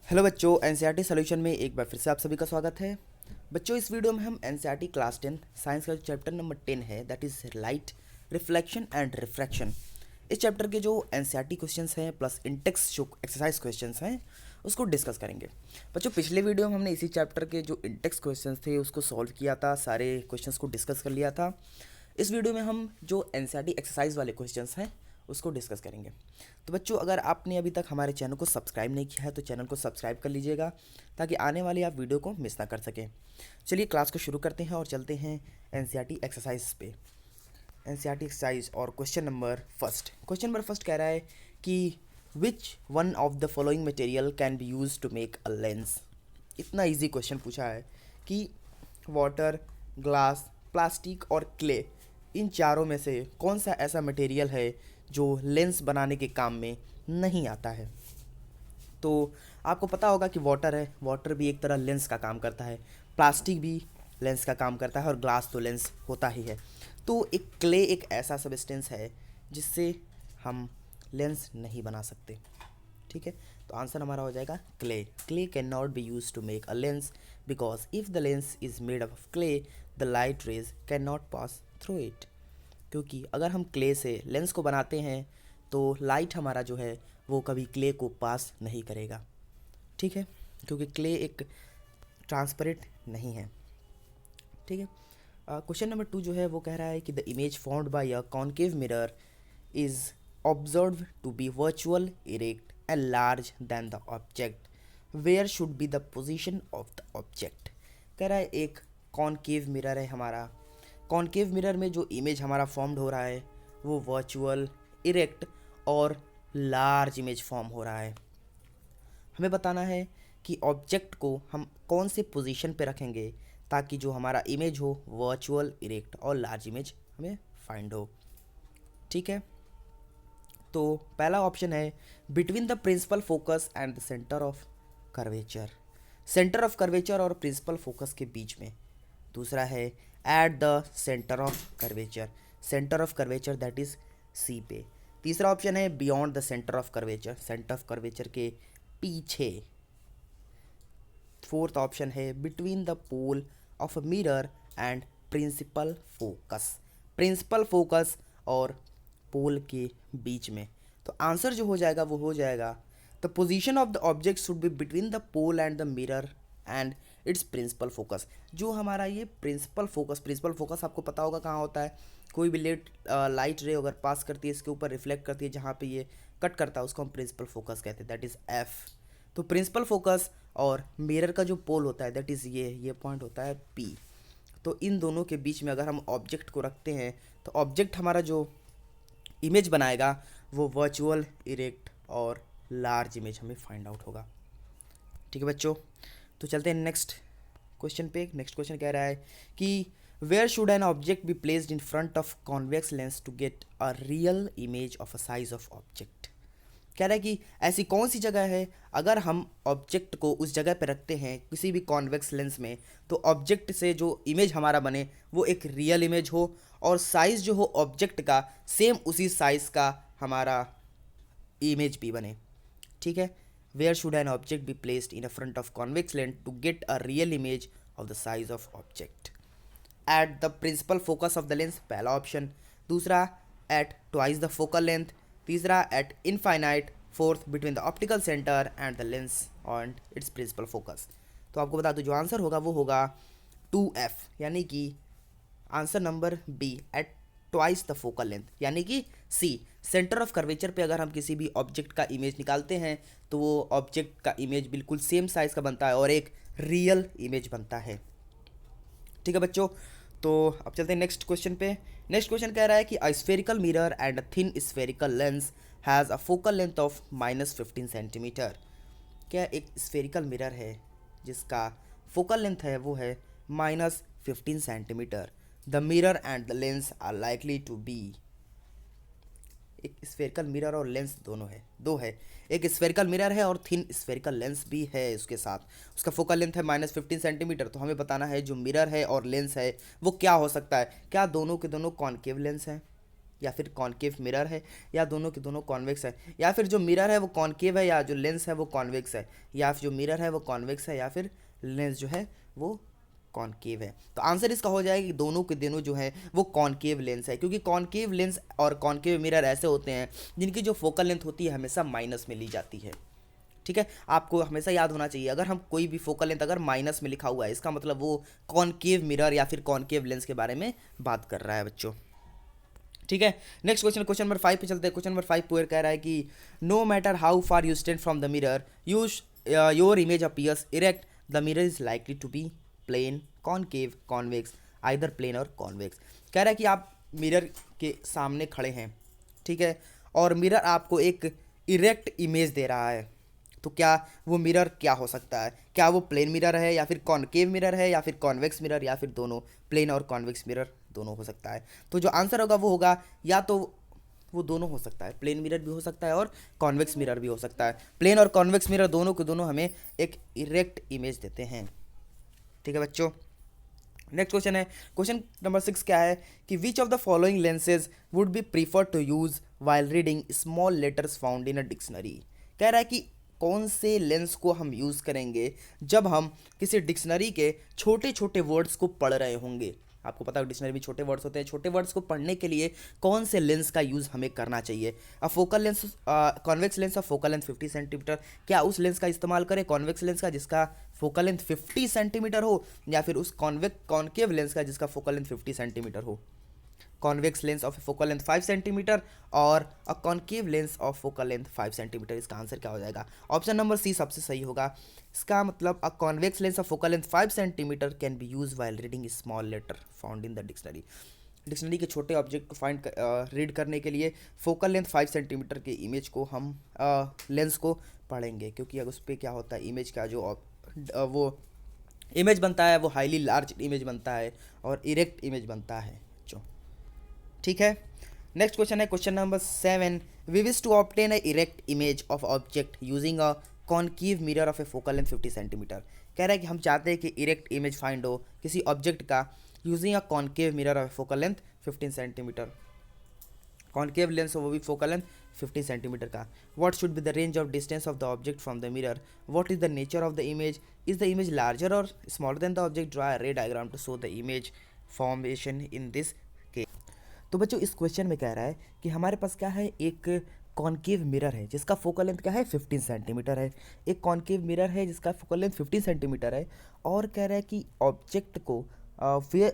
Hello बच्चों, NCERT solution में एक बार फिर से आप सभी का स्वागत है। बच्चों, इस वीडियो में हम एनसीईआरटी क्लास 10 साइंस का चैप्टर नंबर 10 है, that is light, reflection and refraction. इस चैप्टर के जो एनसीईआरटी क्वेश्चंस हैं प्लस इंटेक्स जो एक्सरसाइज क्वेश्चंस हैं उसको डिस्कस करेंगे। बच्चों, पिछले वीडियो में हमने इसी चैप्टर के जो इंटेक्स क्वेश्चंस थे उसको सॉल्व किया था, सारे क्वेश्चंस को डिस्कस कर लिया था। इस वीडियो में हम जो एनसीईआरटी एक्सरसाइज वाले क्वेश्चंस हैं उसको डिस्कस करेंगे। तो बच्चों, अगर आपने अभी तक हमारे चैनल को सब्सक्राइब नहीं किया है तो चैनल को सब्सक्राइब कर लीजिएगा ताकि आने वाली आप वीडियो को मिस ना कर सकें। चलिए क्लास को शुरू करते हैं और चलते हैं एनसीईआरटी एक्सरसाइज पे। एनसीईआरटी एक्सरसाइज और क्वेश्चन नंबर फर्स्ट कह रहा है कि which one of the following material can be use to make a lens. इतना इजी क्वेश्चन पूछा है कि वाटर, ग्लास, प्लास्टिक और क्ले, इन चारों में से कौन सा ऐसा मटेरियल है जो लेंस बनाने के काम में नहीं आता है। तो आपको पता होगा कि वाटर है, वाटर भी एक तरह लेंस का काम करता है, प्लास्टिक भी लेंस का काम करता है और ग्लास तो लेंस होता ही है। तो एक क्ले एक ऐसा सब्सटेंस है जिससे हम लेंस नहीं बना सकते। ठीक है, तो आंसर हमारा हो जाएगा clay. Clay can not be use to make a lens because if the lens is made of clay the light rays can not pass through it. क्योंकि अगर हम क्ले से लेंस को बनाते हैं तो लाइट हमारा जो है वो कभी क्ले को पास नहीं करेगा। ठीक है, क्योंकि क्ले एक ट्रांसपेरेंट नहीं है। ठीक है, क्वेश्चन नंबर 2 जो है वो कह रहा है कि the image formed by a concave mirror is observe to be virtual, erect and large than the object, where should be the position of the object. कह रहा है एक कॉन्केव मिरर है हमारा, कॉन्केव मिरर में जो इमेज हमारा formed हो रहा है वो वर्चुअल, इरेक्ट और लार्ज इमेज फॉर्म हो रहा है। हमें बताना है कि ऑब्जेक्ट को हम कौन से पोजीशन पे रखेंगे ताकि जो हमारा इमेज हो वर्चुअल, इरेक्ट और लार्ज इमेज हमें फाइंड हो। ठीक है, तो पहला ऑप्शन है between the principal focus and the centre of curvature, centre of curvature और प्रिंसिपल फोकस के बीच में। दूसरा है at the centre of curvature, centre of curvature that is C पे। तीसरा ऑप्शन है beyond the centre of curvature, centre of curvature के पीछे। फोर्थ ऑप्शन है between the pole of a mirror and principal focus, principal focus और pole के बीच में। तो आंसर जो हो जाएगा वो हो जाएगा the position of the object should be between the pole and the mirror and its principal focus. जो हमारा ये प्रिंसिपल फोकस आपको पता होगा कहाँ होता है। कोई भी लाइट रे अगर पास करती है इसके ऊपर रिफ्लेक्ट करती है, जहाँ पे ये कट करता है उसको हम प्रिंसिपल फोकस कहते हैं, दैट इज़ एफ। तो प्रिंसिपल फोकस और मिरर का जो पोल होता है दैट इज़ ये पॉइंट होता है पी। तो इन दोनों के बीच में अगर हम ऑब्जेक्ट को रखते हैं तो ऑब्जेक्ट हमारा जो इमेज बनाएगा वो वर्चुअल, इरेक्ट और लार्ज इमेज हमें फाइंड आउट होगा। ठीक है बच्चों, तो चलते हैं नेक्स्ट क्वेश्चन पे। नेक्स्ट क्वेश्चन कह रहा है कि where should an object be placed in front of convex lens to get a real image of a size of object. कह रहा है कि ऐसी कौन सी जगह है अगर हम ऑब्जेक्ट को उस जगह पर रखते हैं किसी भी कॉन्वेक्स लेंस में तो ऑब्जेक्ट से जो इमेज हमारा बने वो एक रियल इमेज हो और साइज़ जो हो ऑब्जेक्ट का सेम उसी साइज़ का हमारा इमेज भी बने। ठीक है, where should an object be placed in a front of convex lens to get a real image of the size of object. At the principal focus of the lens, पहला option. दूसरा at twice the focal length. तीसरा at infinite. Fourth between the optical centre and the lens and its principal focus. तो आपको बता दूं जो answer होगा वो होगा 2F, यानी कि answer number B at twice the focal length, यानी कि सी सेंटर ऑफ कर्वेचर पे अगर हम किसी भी ऑब्जेक्ट का इमेज निकालते हैं तो वो ऑब्जेक्ट का इमेज बिल्कुल सेम साइज़ का बनता है और एक रियल इमेज बनता है। ठीक है बच्चों, तो अब चलते हैं नेक्स्ट क्वेश्चन पे। नेक्स्ट क्वेश्चन कह रहा है कि a spherical mirror and a thin spherical lens has a focal length of -15 centimetre. क्या एक स्फेरिकल मिरर है जिसका फोकल लेंथ है वो है -15 centimetre. The mirror and the lens are likely to be, एक स्फेरिकल मिरर और लेंस दोनों है, दो है, एक स्फेरिकल मिरर है और थिन स्फेरिकल लेंस भी है उसके साथ, उसका फोकल लेंथ है -15 सेंटीमीटर। तो हमें बताना है जो मिरर है और लेंस है वो क्या हो सकता है। क्या दोनों के दोनों कॉन्केव लेंस हैं या फिर कॉनकेव मिरर है, या दोनों के दोनों कॉन्वेक्स है, या फिर जो मिरर है वो कॉनकेव है, या जो लेंस है वो कॉन्वेक्स है, या फिर जो मिरर है वो कॉन्वेक्स है, या फिर लेंस जो है वो कॉनकेव है। तो आंसर इसका हो जाएगा कि दोनों के दोनों जो है वो कॉनकेव लेंस है, क्योंकि कॉनकेव लेंस और कॉनकेव मिरर ऐसे होते हैं जिनकी जो फोकल लेंथ होती है हमेशा माइनस में ली जाती है। ठीक है, आपको हमेशा याद होना चाहिए, अगर हम कोई भी फोकल लेंथ अगर माइनस में लिखा हुआ है इसका मतलब वो कॉनकेव मिरर या फिर कॉनकेव लेंस के बारे में बात कर रहा है बच्चों। ठीक है, नेक्स्ट क्वेश्चन, क्वेश्चन नंबर 5 पे चलते हैं। क्वेश्चन नंबर 5 पूरा कह रहा है कि no matter how far you stand from the mirror your image appears erect, the mirror is likely to be plane, concave, convex, either plane और कॉन्वेक्स। कह रहा है कि आप मिरर के सामने खड़े हैं, ठीक है, और मिरर आपको एक इरेक्ट इमेज दे रहा है, तो क्या वो मिरर क्या हो सकता है? क्या वो प्लेन मिरर है, या फिर कॉनकेव मिरर है, या फिर कॉन्वेक्स मिरर, या फिर दोनों, प्लेन और कॉन्वेक्स मिरर दोनों हो सकता है। तो जो आंसर होगा वो होगा या तो वो दोनों हो सकता है, प्लेन मिरर भी हो सकता है और कॉन्वेक्स मिरर भी हो सकता है। प्लेन और कॉन्वेक्स मिरर दोनों के दोनों हमें एक इरेक्ट इमेज देते हैं। ठीक है बच्चों, नेक्स्ट क्वेश्चन है, क्वेश्चन नंबर 6 क्या है कि which of the following lenses would be prefer to use while reading small letters found in a dictionary. कह रहा है कि कौन से लेंस को हम यूज़ करेंगे जब हम किसी डिक्शनरी के छोटे छोटे वर्ड्स को पढ़ रहे होंगे। आपको पता है डिक्शनरी में छोटे वर्ड्स होते हैं, छोटे वर्ड्स को पढ़ने के लिए कौन से लेंस का यूज़ हमें करना चाहिए। A focal lens, convex lens of focal length 50 centimetre, क्या उस लेंस का इस्तेमाल करें कॉन्वेक्स लेंस का जिसका फोकल लेंथ 50 सेंटीमीटर हो, या फिर उस कॉनकेव लेंस का जिसका फोकल लेंथ 50 सेंटीमीटर हो। Convex lens of focal length 5 centimetre और a concave lens of focal length 5 centimetre. इसका आंसर क्या हो जाएगा? ऑप्शन नंबर सी सबसे सही होगा। इसका मतलब a convex lens of focal length 5 centimetre can be use while reading small letter found in the dictionary. Dictionary के छोटे ऑब्जेक्ट को रीड करने के लिए फोकल लेंथ 5 सेंटीमीटर के इमेज को हम लेंस को पढ़ेंगे, क्योंकि अगर उस पर क्या होता है इमेज का जो वो इमेज बनता है वो हाईली लार्ज इमेज बनता है और इरेक्ट इमेज बनता है। ठीक है, नेक्स्ट क्वेश्चन है question number 7, we wish to obtain a erect image of object using a concave mirror of a focal length 50 centimetre. कह रहा है कि हम चाहते हैं कि इरेक्ट इमेज फाइंड हो किसी ऑब्जेक्ट का using a concave mirror of focal length 15 centimetre. Concave lens हो वो भी फोकल लेंथ 50 सेंटीमीटर का। What should be the range of distance of the object from the mirror, what is the nature of the image, is the image larger or smaller than the object, draw a ray diagram to show the image formation in this case. तो बच्चों इस question में कह रहा है कि हमारे पास क्या है, एक कॉनकेव मिरर है जिसका फोकल लेंथ क्या है 15 सेंटीमीटर है, एक कॉनकेव मिरर है जिसका फोकल लेंथ 15 सेंटीमीटर है, और कह रहा है कि ऑब्जेक्ट को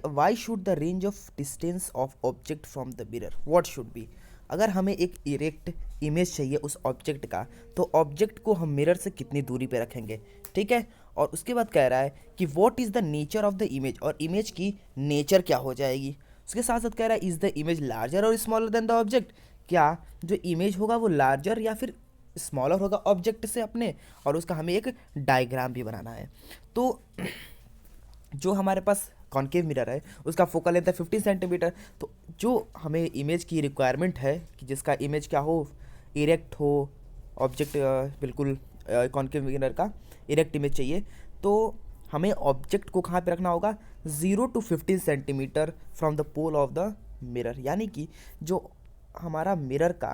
why should the range of distance of object from the mirror, what should B. अगर हमें एक इरेक्ट इमेज चाहिए उस ऑब्जेक्ट का, तो ऑब्जेक्ट को हम मिरर से कितनी दूरी पे रखेंगे, ठीक है। और उसके बाद कह रहा है कि what is the nature of the image, और इमेज की नेचर क्या हो जाएगी। उसके साथ साथ कह रहा है is the image larger or smaller than the object, क्या जो इमेज होगा वो लार्जर या फिर स्मॉलर होगा ऑब्जेक्ट से अपने, और उसका हमें एक डायग्राम भी बनाना है। तो जो हमारे पास कॉनकेव मिरर है उसका फोकल लेंथ है 15 सेंटीमीटर, तो जो हमें इमेज की रिक्वायरमेंट है कि जिसका इमेज क्या हो, इरेक्ट हो ऑब्जेक्ट, बिल्कुल कॉनकेव मिरर का इरेक्ट इमेज चाहिए, तो हमें ऑब्जेक्ट को कहाँ पे रखना होगा, 0 to 15 centimetre from the pole of the mirror. यानी कि जो हमारा मिरर का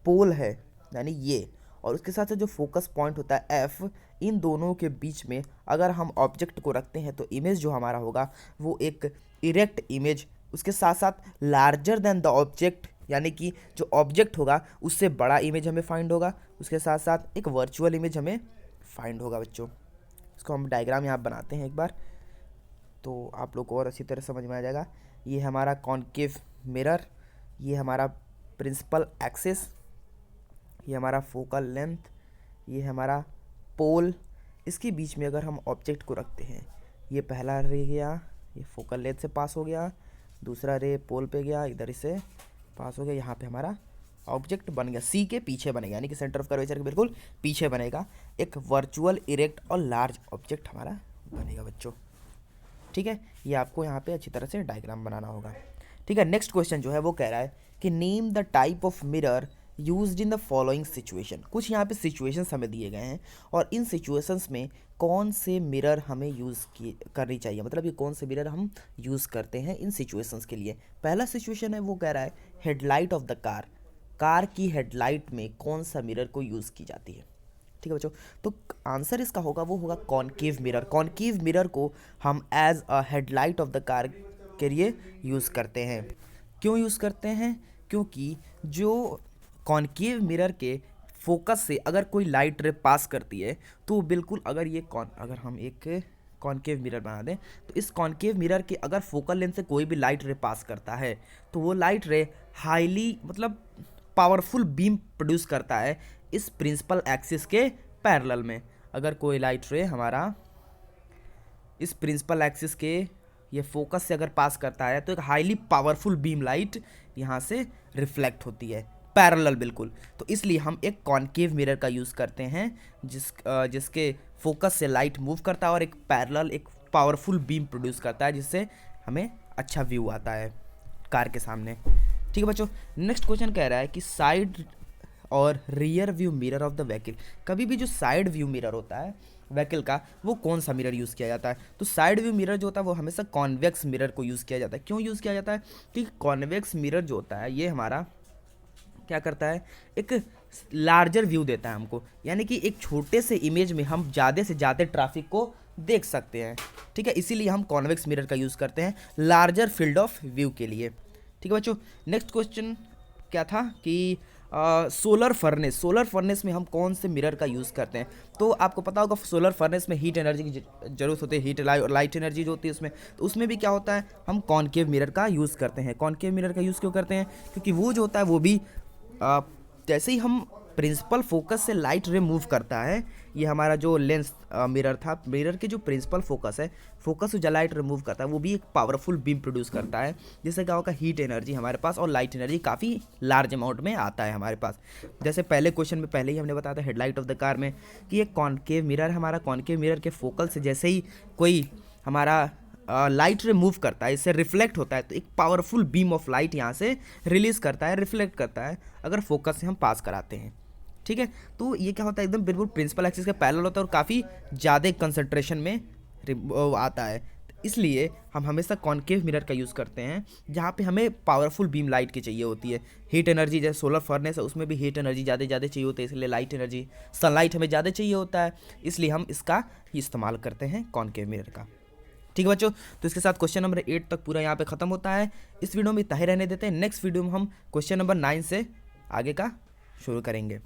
पोल है यानी ये, और उसके साथ साथ जो फोकस पॉइंट होता है एफ, इन दोनों के बीच में अगर हम ऑब्जेक्ट को रखते हैं तो इमेज जो हमारा होगा वो एक इरेक्ट इमेज, उसके साथ साथ लार्जर देन द ऑब्जेक्ट, यानी कि जो ऑब्जेक्ट होगा उससे बड़ा इमेज हमें फाइंड होगा, उसके साथ साथ एक वर्चुअल इमेज हमें फाइंड होगा। बच्चों इसको हम डायग्राम यहाँ बनाते हैं एक बार, तो आप लोग को और अच्छी तरह समझ में आ जाएगा। ये हमारा कॉनकेव मिरर, ये हमारा प्रिंसिपल एक्सिस, ये हमारा फोकल लेंथ, ये हमारा पोल, इसके बीच में अगर हम ऑब्जेक्ट को रखते हैं, ये पहला रे गया, ये फोकल लेंथ से पास हो गया, दूसरा रे पोल पे गया, इधर से पास हो गया, यहाँ पे हमारा ऑब्जेक्ट बन गया, सी के पीछे बनेगा, यानी कि सेंटर ऑफ कर्वेचर के बिल्कुल पीछे बनेगा एक वर्चुअल इरेक्ट और लार्ज ऑब्जेक्ट हमारा बनेगा बच्चों। ठीक है, ये आपको यहाँ पे अच्छी तरह से डायग्राम बनाना होगा। ठीक है, नेक्स्ट क्वेश्चन जो है वो कह रहा है कि name the type of mirror used in the following situation. कुछ यहाँ पे सिचुएशंस हमें दिए गए हैं और इन सिचुएशंस में कौन से मिरर हमें यूज़ करनी चाहिए, मतलब ये कौन से मिरर हम यूज़ करते हैं इन सिचुएशंस के लिए। पहला सिचुएशन है वो कह रहा है headlight of the car, car की हेडलाइट में कौन सा मिरर को यूज़ की जाती है। ठीक है बच्चों, तो आंसर इसका होगा वो होगा कॉनकेव मिरर। कॉनकेव मिरर को हम as a headlight of the car के लिए यूज़ करते हैं। क्यों यूज़ करते हैं? क्योंकि जो कॉनकेव मिरर के फोकस से अगर कोई लाइट रे पास करती है तो बिल्कुल अगर हम एक कॉनकेव मिरर बना दें तो इस कॉनकेव मिरर के अगर फोकल लेंथ से कोई भी लाइट रे पास करता है तो वो लाइट रे हाईली मतलब पावरफुल बीम प्रोड्यूस करता है इस प्रिंसिपल एक्सिस के पैरेलल में। अगर कोई लाइट रे हमारा इस प्रिंसिपल एक्सिस के ये फोकस से अगर पास करता है तो एक हाईली पावरफुल बीम लाइट यहाँ से रिफ्लेक्ट होती है पैरेलल बिल्कुल। तो इसलिए हम एक कॉनकेव मिरर का यूज़ करते हैं जिसके फोकस से लाइट मूव करता है और एक पैरेलल एक पावरफुल बीम प्रोड्यूस करता है जिससे हमें अच्छा व्यू आता है कार के सामने। ठीक है बच्चों, नेक्स्ट क्वेश्चन कह रहा है कि साइड और rear view mirror of the vehicle. कभी भी जो साइड व्यू मिरर होता है व्हीकल का वो कौन सा मिरर यूज़ किया जाता है? तो साइड व्यू मिरर जो होता है वो हमेशा कॉन्वेक्स मिरर को यूज़ किया जाता है। क्यों यूज़ किया जाता है? क्योंकि कॉन्वेक्स मिरर जो होता है ये हमारा क्या करता है, एक लार्जर व्यू देता है हमको, यानी कि एक छोटे से इमेज में हम ज़्यादा से ज़्यादा ट्रैफिक को देख सकते हैं। ठीक है, इसीलिए हम कॉन्वेक्स मिरर का यूज़ करते हैं लार्जर फील्ड ऑफ व्यू के लिए। ठीक है बच्चों, नेक्स्ट क्वेश्चन क्या था कि सोलर फर्नेस में हम कौन से मिरर का यूज़ करते हैं? तो आपको पता होगा सोलर फर्नेस में हीट एनर्जी की ज़रूरत होती है, हीट लाइट एनर्जी जो होती है उसमें, तो उसमें भी क्या होता है हम कॉनकेव मिरर का यूज़ करते हैं। कॉनकेव मिरर का यूज़ क्यों करते हैं? क्योंकि वो जो होता है वो भी जैसे ही हम प्रिंसिपल फोकस से लाइट रे मूव करता है, ये हमारा जो लेंस मिरर था, मिरर के जो प्रिंसिपल फोकस है, फोकस से जो लाइट रिमूव करता है वो भी एक पावरफुल बीम प्रोड्यूस करता है जिससे क्या होगा हीट एनर्जी हमारे पास और लाइट एनर्जी काफ़ी लार्ज अमाउंट में आता है हमारे पास। जैसे पहले क्वेश्चन में पहले ही हमने बताया था हेडलाइट ऑफ द कार में कि एक कॉनकेव मिरर हमारा कॉनकेव मिरर के फोकल से जैसे ही कोई हमारा लाइट रिमूव करता है, इससे रिफ्लेक्ट होता है तो एक पावरफुल बीम ऑफ लाइट यहाँ से रिलीज करता है, रिफ्लेक्ट करता है अगर फोकस से हम पास कराते हैं। ठीक है, तो ये क्या होता है एकदम बिल्कुल प्रिंसिपल एक्सिस के पैरेलल होता है और काफ़ी ज़्यादा कंसंट्रेशन में आता है। इसलिए हम हमेशा कॉनकेव मिरर का यूज़ करते हैं जहाँ पे हमें पावरफुल बीम लाइट की चाहिए होती है। हीट एनर्जी जैसे सोलर फर्नेस है उसमें भी हीट एनर्जी ज़्यादा चाहिए होती है, इसलिए लाइट एनर्जी सनलाइट हमें ज़्यादा चाहिए होता है, इसलिए हम इसका इस्तेमाल करते हैं कॉनकेव मिरर का। ठीक है बच्चों, तो इसके साथ क्वेश्चन नंबर 8 तक पूरा यहाँ पे ख़त्म होता है। इस वीडियो में इतना ही रहने देते हैं, नेक्स्ट वीडियो में हम क्वेश्चन नंबर 9 से आगे का शुरू करेंगे।